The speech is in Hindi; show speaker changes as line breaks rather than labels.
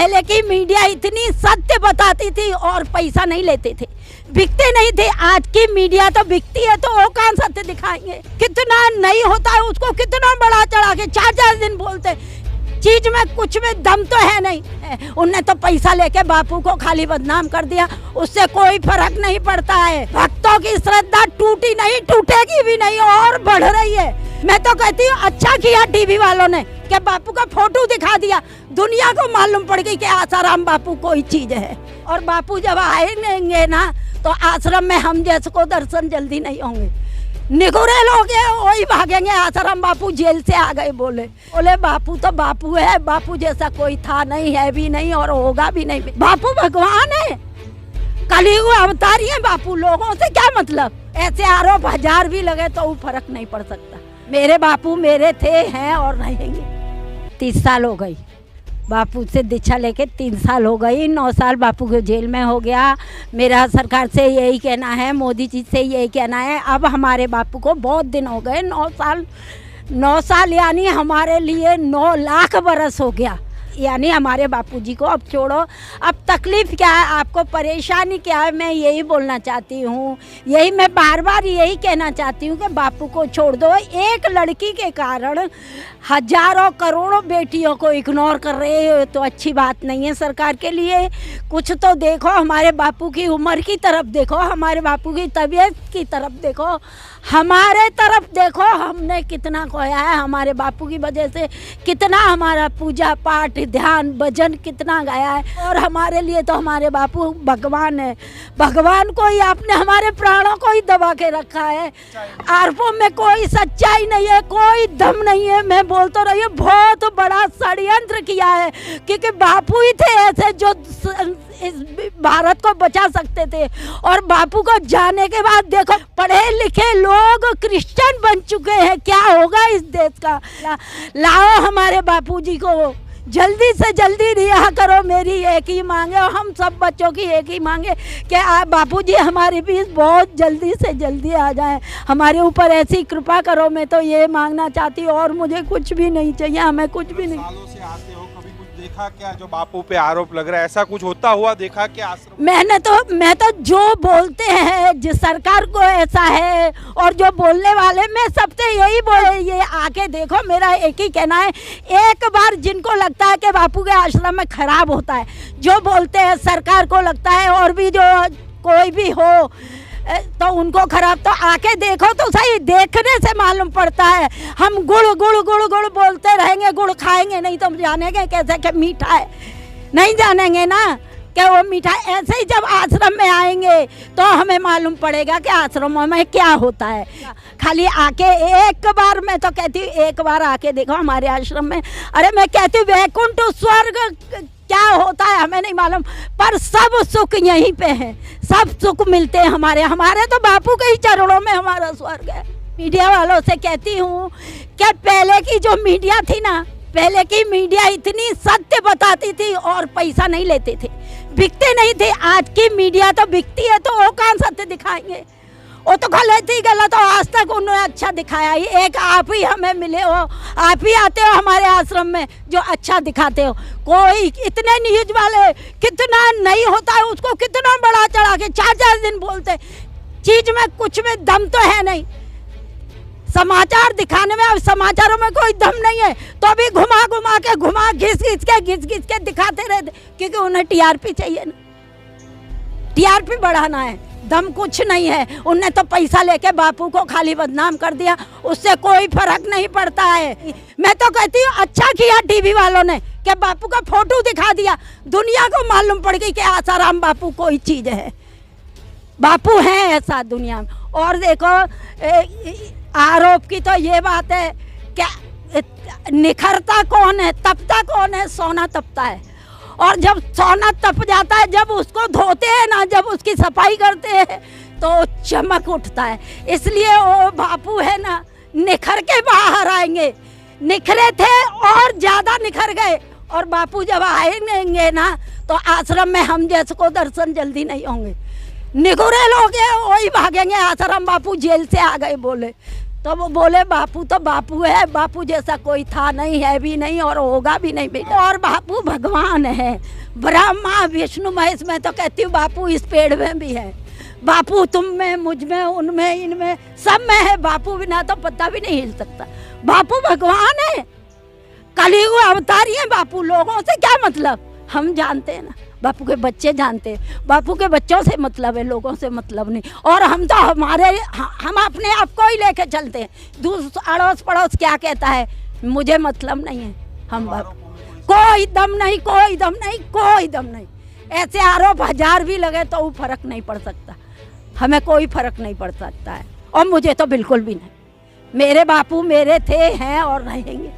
पहले की मीडिया इतनी सत्य बताती थी और पैसा नहीं लेते थे, बिकते नहीं थे। आज की मीडिया तो बिकती है, तो वो कौन सत्य दिखाएंगे? कितना नहीं होता है उसको कितना बड़ा चढ़ा के 4-4 दिन बोलते, चीज में कुछ में दम तो है नहीं। उनने तो पैसा लेके बापू को खाली बदनाम कर दिया, उससे कोई फर्क नहीं पड़ता है। भक्तों की श्रद्धा टूटी नहीं, टूटेगी भी नहीं और बढ़ रही है। मैं तो कहती हूँ अच्छा किया टीवी वालों ने कि बापू का फोटो दिखा दिया, दुनिया को मालूम पड़ गई कि आसाराम बापू कोई चीज है। और बापू जब आएंगे ना तो आश्रम में हम जैसे को दर्शन जल्दी नहीं होंगे। निगुरे लोग हैं वही भागेंगे, आसाराम बापू जेल से आ गए बोले बापू तो बापू है, बापू जैसा कोई था नहीं, है भी नहीं और होगा भी नहीं। बापू भगवान है, कलयुग अवतारी है बापू। लोगों से क्या मतलब? ऐसे आरोप 1000 भी लगे तो वो फर्क नहीं पड़ सकता। मेरे बापू मेरे थे, हैं और रहेंगे। 30 साल हो गई बापू से दीक्षा लेके, 3 साल हो गई। 9 साल बापू के जेल में हो गया। मेरा सरकार से यही कहना है, मोदी जी से यही कहना है, अब हमारे बापू को बहुत दिन हो गए। 9 साल यानी हमारे लिए 9 लाख बरस हो गया। यानी हमारे बापूजी को अब छोड़ो। अब तकलीफ़ क्या है, आपको परेशानी क्या है, मैं यही बोलना चाहती हूँ। यही मैं बार बार यही कहना चाहती हूँ कि बापू को छोड़ दो। एक लड़की के कारण हजारों करोड़ों बेटियों को इग्नोर कर रहे हो तो अच्छी बात नहीं है सरकार के लिए। कुछ तो देखो, हमारे बापू की उम्र की तरफ देखो, हमारे बापू की तबीयत की तरफ देखो, हमारे तरफ देखो। हमने कितना खोया है, हमारे बापू की वजह से कितना हमारा पूजा पाठ ध्यान भजन कितना गया है। और हमारे लिए तो हमारे बापू भगवान है। भगवान को ही आपने हमारे प्राणों को ही दबा के रखा है। आरोपों में कोई सच्चाई नहीं है, कोई दम नहीं है। मैं बोलता रही हूँ बहुत बड़ा षड्यंत्र किया है, क्योंकि बापू ही थे ऐसे जो इस भारत को बचा सकते थे। और बापू को जाने के बाद देखो पढ़े लिखे लोग क्रिश्चियन बन चुके हैं। क्या होगा इस देश का? लाओ हमारे बापूजी को जल्दी से जल्दी रिहा करो। मेरी एक ही मांग है और हम सब बच्चों की एक ही मांग है कि आप बापूजी हमारे बीच बहुत जल्दी से जल्दी आ जाएं, हमारे ऊपर ऐसी कृपा करो। मैं तो ये मांगना चाहती हूँ और मुझे कुछ भी नहीं चाहिए, हमें कुछ भी नहीं।
सालों से आते हो, कभी कुछ देखा क्या जो बापू पे आरोप लग रहा है, ऐसा कुछ होता हुआ देखा क्या आश्रम?
मैं तो जो बोलते हैं जिस सरकार को ऐसा है और जो बोलने वाले, मैं सबसे यही बोले, ये आके देखो। मेरा एक ही कहना है, एक बार जिनको लगता है कि बापू के आश्रम में खराब होता है, जो बोलते हैं सरकार को लगता है और भी जो कोई भी हो तो उनको खराब, तो आके देखो तो सही। देखने से मालूम पड़ता है। हम गुड़ गुड़ गुड़ गुड़ बोलते रहेंगे, गुड़ खाएंगे नहीं तो जानेंगे कैसे कि मीठा है? नहीं जानेंगे ना कि वो मीठा। ऐसे ही जब आश्रम में आएंगे तो हमें मालूम पड़ेगा कि आश्रमों में क्या होता है। खाली आके एक बार, मैं तो कहती हूँ एक बार आके देखो हमारे आश्रम में। अरे मैं कहती हूँ वैकुंठ स्वर्ग क्या होता है हमें नहीं मालूम, पर सब सुख यहीं पे है। सब सुख मिलते हैं हमारे तो बापू के ही चरणों में हमारा स्वर्ग है। मीडिया वालों से कहती हूँ कि पहले की जो मीडिया थी ना, पहले की मीडिया इतनी सत्य बताती थी और पैसा नहीं लेते थे, बिकते नहीं थे। आज की मीडिया तो बिकती है, तो वो कौन सत्य दिखाएंगे? वो तो गलत ही गलत हो। आज तक उन्होंने अच्छा दिखाया ही एक आप ही हमें मिले हो, आप ही आते हो हमारे आश्रम में जो अच्छा दिखाते हो। कोई इतने न्यूज वाले कितना नहीं होता है उसको कितना बड़ा चढ़ा के 4-4 दिन बोलते, चीज में कुछ में दम तो है नहीं। समाचार दिखाने में, अब समाचारों में कोई दम नहीं है तो अभी घुमा घिस घिस के दिखाते रहते, क्योंकि उन्हें टीआरपी चाहिए ना, टीआरपी बढ़ाना है। दम कुछ नहीं है। उनने तो पैसा लेके बापू को खाली बदनाम कर दिया, उससे कोई फर्क नहीं पड़ता है। मैं तो कहती हूँ अच्छा किया टीवी वालों ने कि बापू का फोटो दिखा दिया, दुनिया को मालूम पड़ गई कि आसाराम बापू कोई चीज है। बापू है ऐसा दुनिया में। और देखो आरोप की तो ये बात है कि निखरता कौन है, तपता कौन है? सोना तपता है। और जब सोना तप जाता है, जब उसको धोते हैं ना, जब उसकी सफाई करते हैं तो चमक उठता है। इसलिए वो बापू है ना, निखर के बाहर आएंगे। निखरे थे और ज्यादा निखर गए। और बापू जब आएंगे ना तो आश्रम में हम जैसे को दर्शन जल्दी नहीं होंगे। निगुरे लोग हैं वही भागेंगे, आसाराम बापू जेल से आ गए बोले तो वो बोले बापू तो बापू है, बापू जैसा कोई था नहीं, है भी नहीं और होगा भी नहीं बेटा। और बापू भगवान है, ब्रह्मा विष्णु महेश। मैं तो कहती हूँ बापू इस पेड़ में भी है, बापू तुम में, मुझ में, उनमें, इनमें, सब में है। बापू बिना तो पत्ता भी नहीं हिल सकता। बापू भगवान है, कलयुग अवतारी है बापू। लोगों से क्या मतलब, हम जानते हैं ना, बापू के बच्चे जानते हैं, बापू के बच्चों से मतलब है, लोगों से मतलब नहीं। और हम तो हम अपने आप को ही लेके चलते हैं। अड़ोस पड़ोस क्या कहता है मुझे मतलब नहीं है। हम बापू कोई दम नहीं, कोई दम नहीं, कोई दम नहीं। ऐसे आरोप 1000 भी लगे तो वो फर्क नहीं पड़ सकता, हमें कोई फर्क नहीं पड़ सकता है। और मुझे तो बिल्कुल भी नहीं। मेरे बापू मेरे थे, हैं और रहेंगे।